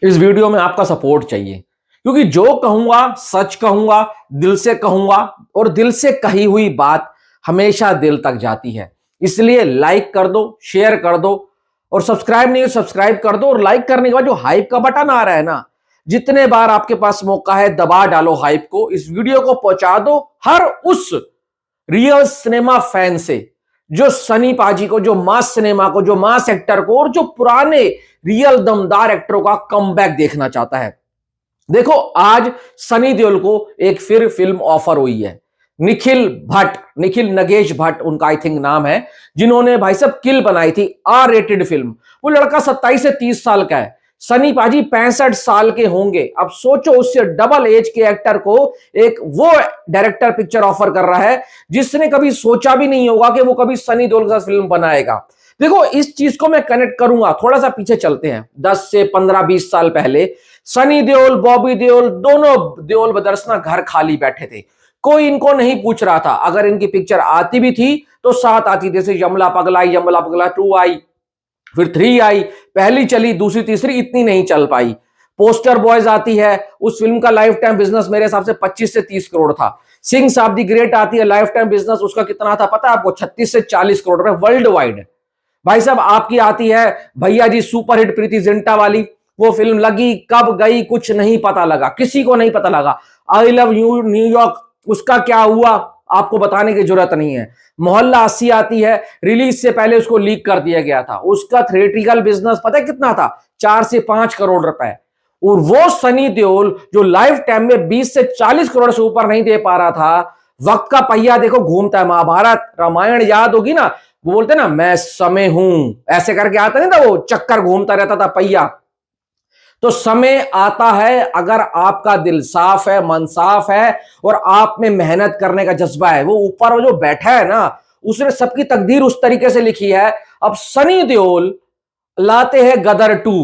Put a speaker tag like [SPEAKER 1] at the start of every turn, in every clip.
[SPEAKER 1] इस वीडियो में आपका सपोर्ट चाहिए, क्योंकि जो कहूंगा सच कहूंगा, दिल से कहूंगा, और दिल से कही हुई बात हमेशा दिल तक जाती है। इसलिए लाइक कर दो, शेयर कर दो, और सब्सक्राइब नहीं सब्सक्राइब कर दो। और लाइक करने के बाद जो हाइप का बटन आ रहा है ना, जितने बार आपके पास मौका है दबा डालो हाइप को, इस वीडियो को पहुंचा दो हर उस रियल सिनेमा फैन से जो सनी पाजी को, जो मास सिनेमा को, जो मास एक्टर को, और जो पुराने रियल दमदार एक्टरों का कमबैक देखना चाहता है। देखो, आज सनी देओल को एक फिर फिल्म ऑफर हुई है। निखिल नगेश भट्ट उनका आई थिंक नाम है, जिन्होंने भाई साहब किल बनाई थी, आर रेटेड फिल्म। वो लड़का 27 से 30 साल का है, सनी पाजी 65 साल के होंगे। अब सोचो, उससे डबल एज के एक्टर को एक वो डायरेक्टर पिक्चर ऑफर कर रहा है जिसने कभी सोचा भी नहीं होगा कि वो कभी सनी देओल के साथ फिल्म बनाएगा। देखो, इस चीज को मैं कनेक्ट करूंगा, थोड़ा सा पीछे चलते हैं, 10 से 15-20 साल पहले सनी देओल, बॉबी देओल, दोनों देओल ब्रदर्स ना घर खाली बैठे थे। कोई इनको नहीं पूछ रहा था। अगर इनकी पिक्चर आती भी थी तो साथ आती, जैसे यमला पगला 2 आई, फिर 3 आई, पहली चली, दूसरी तीसरी इतनी नहीं चल पाई। पोस्टर बॉयज आती है, उस फिल्म का लाइफ टाइम बिजनेस मेरे हिसाब से 25 से 30 करोड़ था। सिंह साहब दी ग्रेट आती है, लाइफ टाइम बिजनेस उसका कितना था पता है आपको? 36 से 40 करोड़ रुपए वर्ल्ड वाइड। भाई साहब, आपकी आती है भैया जी सुपरहिट प्रीति जिंटा वाली, वो फिल्म लगी, कब गई कुछ नहीं पता लगा, किसी को नहीं पता लगा। आई लव यू न्यूयॉर्क, उसका क्या हुआ आपको बताने की जरूरत नहीं है। मोहल्ला 80 आती है, रिलीज से पहले उसको लीक कर दिया गया था, उसका थिएट्रिकल बिजनेस पता है कितना था? 4 से 5 करोड़ रुपए। और वो सनी देओल जो लाइफ टाइम में 20 से 40 करोड़ से ऊपर नहीं दे पा रहा था, वक्त का पहिया देखो घूमता है। महाभारत रामायण याद होगी ना, वो बोलते ना मैं समय हूं, ऐसे करके आता नहीं था, वो चक्कर घूमता रहता था पहिया। तो समय आता है अगर आपका दिल साफ है, मन साफ है, और आप में मेहनत करने का जज्बा है। वो ऊपर जो बैठा है ना, उसने सबकी तकदीर उस तरीके से लिखी है। अब सनी देओल लाते हैं गदर 2,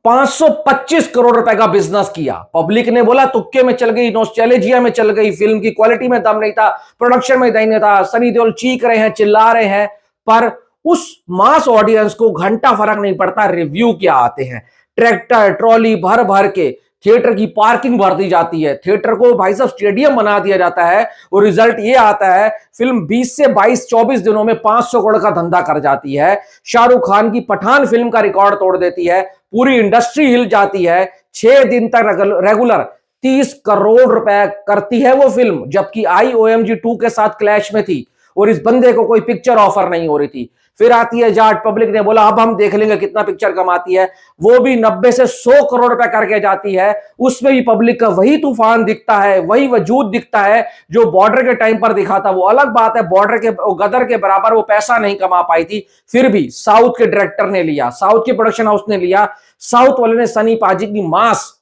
[SPEAKER 1] 525 करोड़ रुपए का बिजनेस किया। पब्लिक ने बोला तुक्के में चल गई, नॉस्टैल्जिया में चल गई, फिल्म की क्वालिटी में दम नहीं था, प्रोडक्शन में दम नहीं था, सनी देओल चीख रहे हैं, चिल्ला रहे हैं, पर उस मास ऑडियंस को घंटा फर्क नहीं पड़ता रिव्यू क्या आते हैं। ट्रैक्टर ट्रॉली भर भर के थिएटर की पार्किंग भर दी जाती है, थिएटर को भाई साहब स्टेडियम बना दिया जाता है, और रिजल्ट ये आता है फिल्म 20 से 22-24 दिनों में 500 करोड़ का धंधा कर जाती है। शाहरुख खान की पठान फिल्म का रिकॉर्ड तोड़ देती है, पूरी इंडस्ट्री हिल जाती है। 6 दिन तक रेगुलर 30 करोड़ रुपए करती है वो फिल्म, जबकि IOMG 2 के साथ क्लैश में थी और इस बंदे को कोई पिक्चर ऑफर नहीं हो रही थी। फिर आती है जाट, पब्लिक ने बोला अब हम देख लेंगे कितना पिक्चर कमाती है, वो भी 90 से 100 करोड़ रुपए करके जाती है। उसमें भी पब्लिक का वही तूफान दिखता है, वही वजूद दिखता है जो बॉर्डर के टाइम पर दिखा था। वो अलग बात है, बॉर्डर के गदर के बराबर वो पैसा नहीं कमा पाई थी, फिर भी साउथ के डायरेक्टर ने लिया, साउथ के प्रोडक्शन हाउस ने लिया, साउथ वाले ने सनी पाजी की मास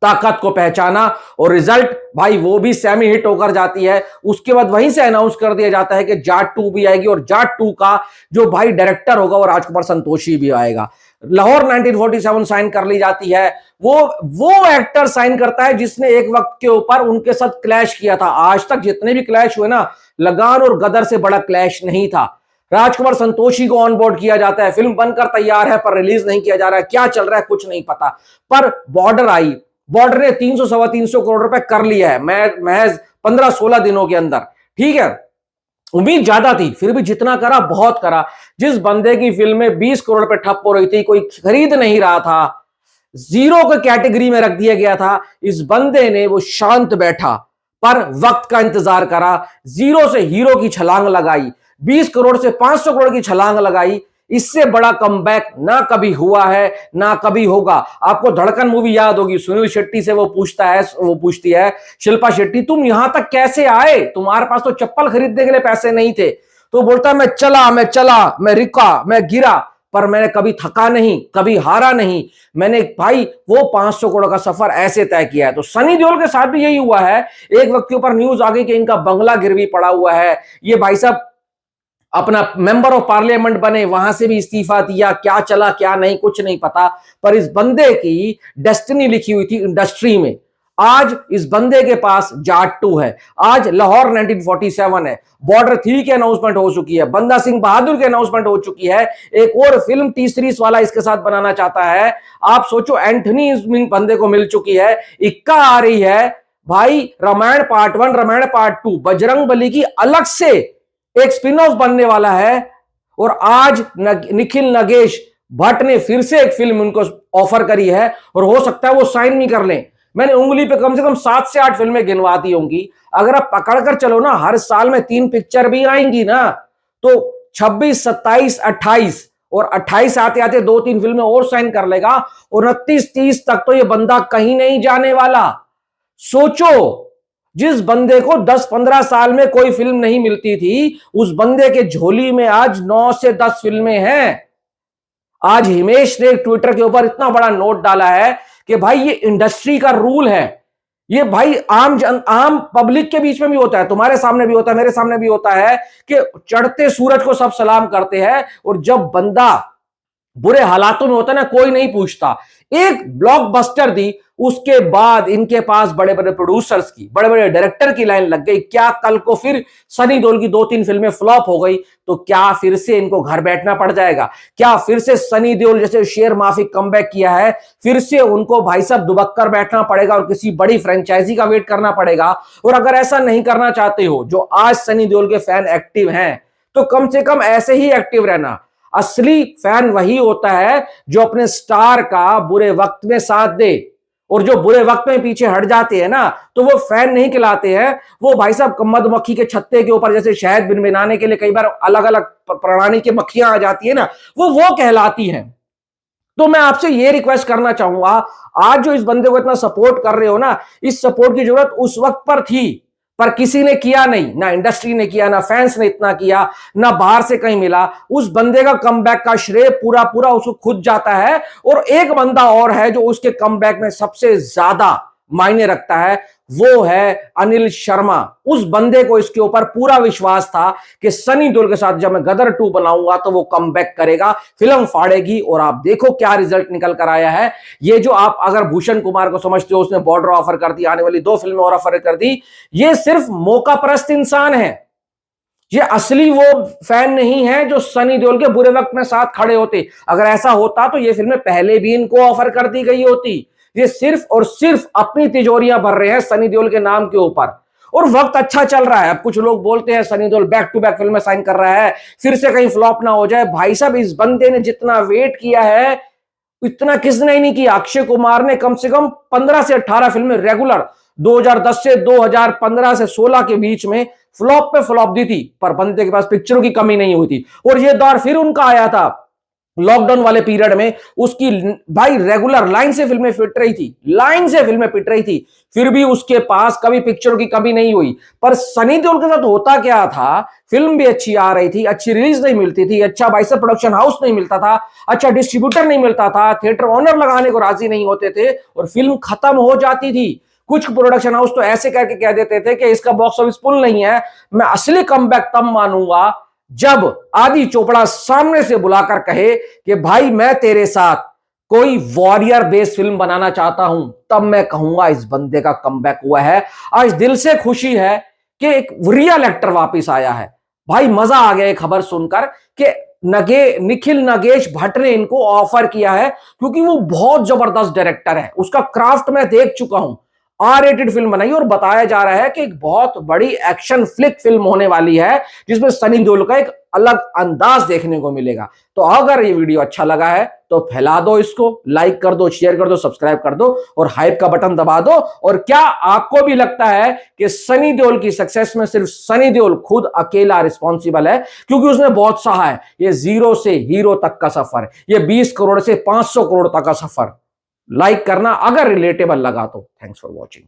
[SPEAKER 1] ताकत को पहचाना, और रिजल्ट भाई वो भी सेमी हिट होकर जाती है। उसके बाद वहीं से अनाउंस कर दिया जाता है कि जाट 2 भी आएगी, और जाट 2 का जो भाई डायरेक्टर होगा वो राजकुमार संतोषी भी आएगा। लाहौर 1947 साइन कर ली जाती है। वो एक्टर साइन करता है जिसने एक वक्त के ऊपर उनके साथ क्लैश किया था। आज तक जितने भी क्लैश हुए ना, लगान और गदर से बड़ा क्लैश नहीं था। राजकुमार संतोषी को ऑन बोर्ड किया जाता है, फिल्म बनकर तैयार है पर रिलीज नहीं किया जा रहा है, क्या चल रहा है कुछ नहीं पता। पर बॉर्डर आई, बॉर्डर ने 300-325 करोड़ रुपए कर लिया है महज 15-16 दिनों के अंदर। ठीक है, उम्मीद ज्यादा थी, फिर भी जितना करा बहुत करा। जिस बंदे की फिल्म में 20 करोड़ रुपए ठप हो रही थी, कोई खरीद नहीं रहा था, जीरो के कैटेगरी में रख दिया गया था, इस बंदे ने वो शांत बैठा पर वक्त का इंतजार करा, जीरो से हीरो की छलांग लगाई, 20 करोड़ से 500 करोड़ की छलांग लगाई। इससे बड़ा कमबैक ना कभी हुआ है ना कभी होगा। आपको धड़कन मूवी याद होगी, सुनील शेट्टी से वो पूछती है शिल्पा शेट्टी, तुम यहां तक कैसे आए, तुम्हारे पास तो चप्पल खरीदने के लिए पैसे नहीं थे। तो बोलता मैं चला, मैं रुका, मैं गिरा, पर मैंने कभी थका नहीं, कभी हारा नहीं। मैंने भाई वो 500 करोड़ का सफर ऐसे तय किया है। तो सनी देओल के साथ भी यही हुआ है। एक वक्त के ऊपर न्यूज आ गई कि इनका बंगला गिरवी पड़ा हुआ है, ये भाई साहब अपना मेंबर ऑफ पार्लियामेंट बने, वहां से भी इस्तीफा दिया, क्या चला क्या नहीं कुछ नहीं पता। पर इस बंदे की डेस्टिनी लिखी हुई थी इंडस्ट्री में। आज इस बंदे के पास जाट 2 है, आज लाहौर 1947 है, बॉर्डर 3 की अनाउंसमेंट हो चुकी है, बंदा सिंह बहादुर की अनाउंसमेंट हो चुकी है, एक और फिल्म टी सीरीज वाला इसके साथ बनाना चाहता है। आप सोचो, एंथनी इस बंदे को मिल चुकी है, इक्का आ रही है भाई, रामायण पार्ट 1, रामायण पार्ट 2, बजरंग बली की अलग से एक स्पिन ऑफ बनने वाला है। और आज निखिल नगेश भट्ट ने फिर से एक फिल्म उनको ऑफर करी है और हो सकता है वो साइन नहीं कर लें। मैंने उंगली पे कम से कम 7 से 8 फिल्में गिनवा दी होंगी। अगर आप पकड़ कर चलो ना, हर साल में 3 पिक्चर भी आएंगी ना, तो 26, 27, 28 और 28 आते आते 2-3 फिल्में और साइन कर लेगा। 29, 30 तक तो ये बंदा कहीं नहीं जाने वाला। सोचो, जिस बंदे को 10-15 साल में कोई फिल्म नहीं मिलती थी, उस बंदे के झोली में आज 9 से 10 फिल्में हैं। आज हिमेश ने ट्विटर के ऊपर इतना बड़ा नोट डाला है कि भाई ये इंडस्ट्री का रूल है। ये भाई आम पब्लिक के बीच में भी होता है, तुम्हारे सामने भी होता है, मेरे सामने भी होता है कि चढ़ते सूरज को सब सलाम करते हैं और जब बंदा बुरे हालातों में होता है ना, कोई नहीं पूछता। एक ब्लॉकबस्टर दी, उसके बाद इनके पास बड़े बड़े प्रोड्यूसर्स की, बड़े बड़े डायरेक्टर की लाइन लग गई। क्या कल को फिर सनी देओल की 2-3 फिल्में फ्लॉप हो गई तो क्या फिर से इनको घर बैठना पड़ जाएगा? क्या फिर से सनी देओल जैसे शेर माफिक कमबैक किया है, फिर से उनको भाई साहब दुबक कर बैठना पड़ेगा और किसी बड़ी फ्रेंचाइजी का वेट करना पड़ेगा? और अगर ऐसा नहीं करना चाहते हो, जो आज सनी देओल के फैन एक्टिव हैं, तो कम से कम ऐसे ही एक्टिव रहना। असली फैन वही होता है जो अपने स्टार का बुरे वक्त में साथ दे, और जो बुरे वक्त में पीछे हट जाते हैं ना, तो वो फैन नहीं कहलाते हैं। वो भाई साहब मधुमक्खी के छत्ते के ऊपर जैसे शहद भिनभिनाने के लिए कई बार अलग अलग प्राणी की मक्खियां आ जाती है ना, वो कहलाती हैं। तो मैं आपसे ये रिक्वेस्ट करना चाहूंगा, आज जो इस बंदे को इतना सपोर्ट कर रहे हो ना, इस सपोर्ट की जरूरत उस वक्त पर थी, पर किसी ने किया नहीं, ना इंडस्ट्री ने किया, ना फैंस ने इतना किया, ना बाहर से कहीं मिला। उस बंदे का कमबैक का श्रेय पूरा पूरा उसको खुद जाता है। और एक बंदा और है जो उसके कमबैक में सबसे ज्यादा मायने रखता है, वो है अनिल शर्मा। उस बंदे को इसके ऊपर पूरा विश्वास था कि सनी देओल के साथ जब मैं गदर 2 बनाऊंगा तो वो कमबैक करेगा, फिल्म फाड़ेगी। और आप देखो क्या रिजल्ट निकल कर आया है। ये जो आप अगर भूषण कुमार को समझते हो, उसने बॉर्डर ऑफर कर दी, आने वाली 2 फिल्में और ऑफर कर दी, ये सिर्फ मौका परस्त इंसान है। ये असली वो फैन नहीं है जो सनी देओल के बुरे वक्त में साथ खड़े होते। अगर ऐसा होता तो ये फिल्में पहले भी इनको ऑफर कर दी गई होती। ये सिर्फ और सिर्फ अपनी तिजोरियां भर रहे हैं सनी देओल के नाम के ऊपर। और वक्त अच्छा चल रहा है। अब कुछ लोग बोलते हैं Sunny Deol back to back फिल्में साइन कर रहा है, फिर से कहीं फ्लॉप ना हो जाए। भाई साहब, इस बंदे ने जितना वेट किया है इतना किसने ही नहीं किया। अक्षय कुमार ने कम से कम 15 से 18 फिल्में रेगुलर 2010 से 2015 से 16 के बीच में फ्लॉप पे फ्लॉप दी थी, पर बंदे के पास पिक्चरों की कमी नहीं हुई थी। और ये दौर फिर उनका आया था लॉकडाउन वाले पीरियड में, उसकी भाई रेगुलर लाइन से फिल्में फिट रही थी, लाइन से फिल्में पिट रही थी, फिर भी उसके पास कभी पिक्चरों की कमी नहीं हुई। पर सनी देओल के साथ होता क्या था, फिल्म भी अच्छी आ रही थी, अच्छी रिलीज नहीं मिलती थी, अच्छा भाई साहब प्रोडक्शन हाउस नहीं मिलता था, अच्छा डिस्ट्रीब्यूटर नहीं मिलता था, थिएटर ओनर लगाने को राजी नहीं होते थे और फिल्म खत्म हो जाती थी। कुछ प्रोडक्शन हाउस तो ऐसे करके कह देते थे कि इसका बॉक्स ऑफिस पुल नहीं है। मैं असली कमबैक तब मानूंगा जब आदि चोपड़ा सामने से बुलाकर कहे कि भाई मैं तेरे साथ कोई वॉरियर बेस्ड फिल्म बनाना चाहता हूं, तब मैं कहूंगा इस बंदे का कमबैक हुआ है। आज दिल से खुशी है कि एक रियल एक्टर वापस आया है। भाई मजा आ गया ये खबर सुनकर कि निखिल नगेश भट्ट ने इनको ऑफर किया है, क्योंकि वो बहुत जबरदस्त डायरेक्टर है। उसका क्राफ्ट मैं देख चुका हूं। R-rated फिल्म बनाई और बताया जा रहा है कि एक बहुत बड़ी एक्शन फ्लिक फिल्म होने वाली है, जिसमें सनी देओल का एक अलग अंदाज देखने को मिलेगा। तो अगर ये वीडियो अच्छा लगा है तो फैला दो, इसको लाइक कर दो, शेयर कर दो, सब्सक्राइब कर दो और हाइप का बटन दबा दो। और क्या आपको भी लगता है कि सनी देओल की सक्सेस में सिर्फ सनी देओल खुद अकेला रिस्पॉन्सिबल है? क्योंकि उसने बहुत सहा है। ये 0 से हीरो तक का सफर, ये 20 करोड़ से 500 करोड़ तक का सफर। लाइक करना अगर रिलेटेबल लगा तो। Thanks for watching.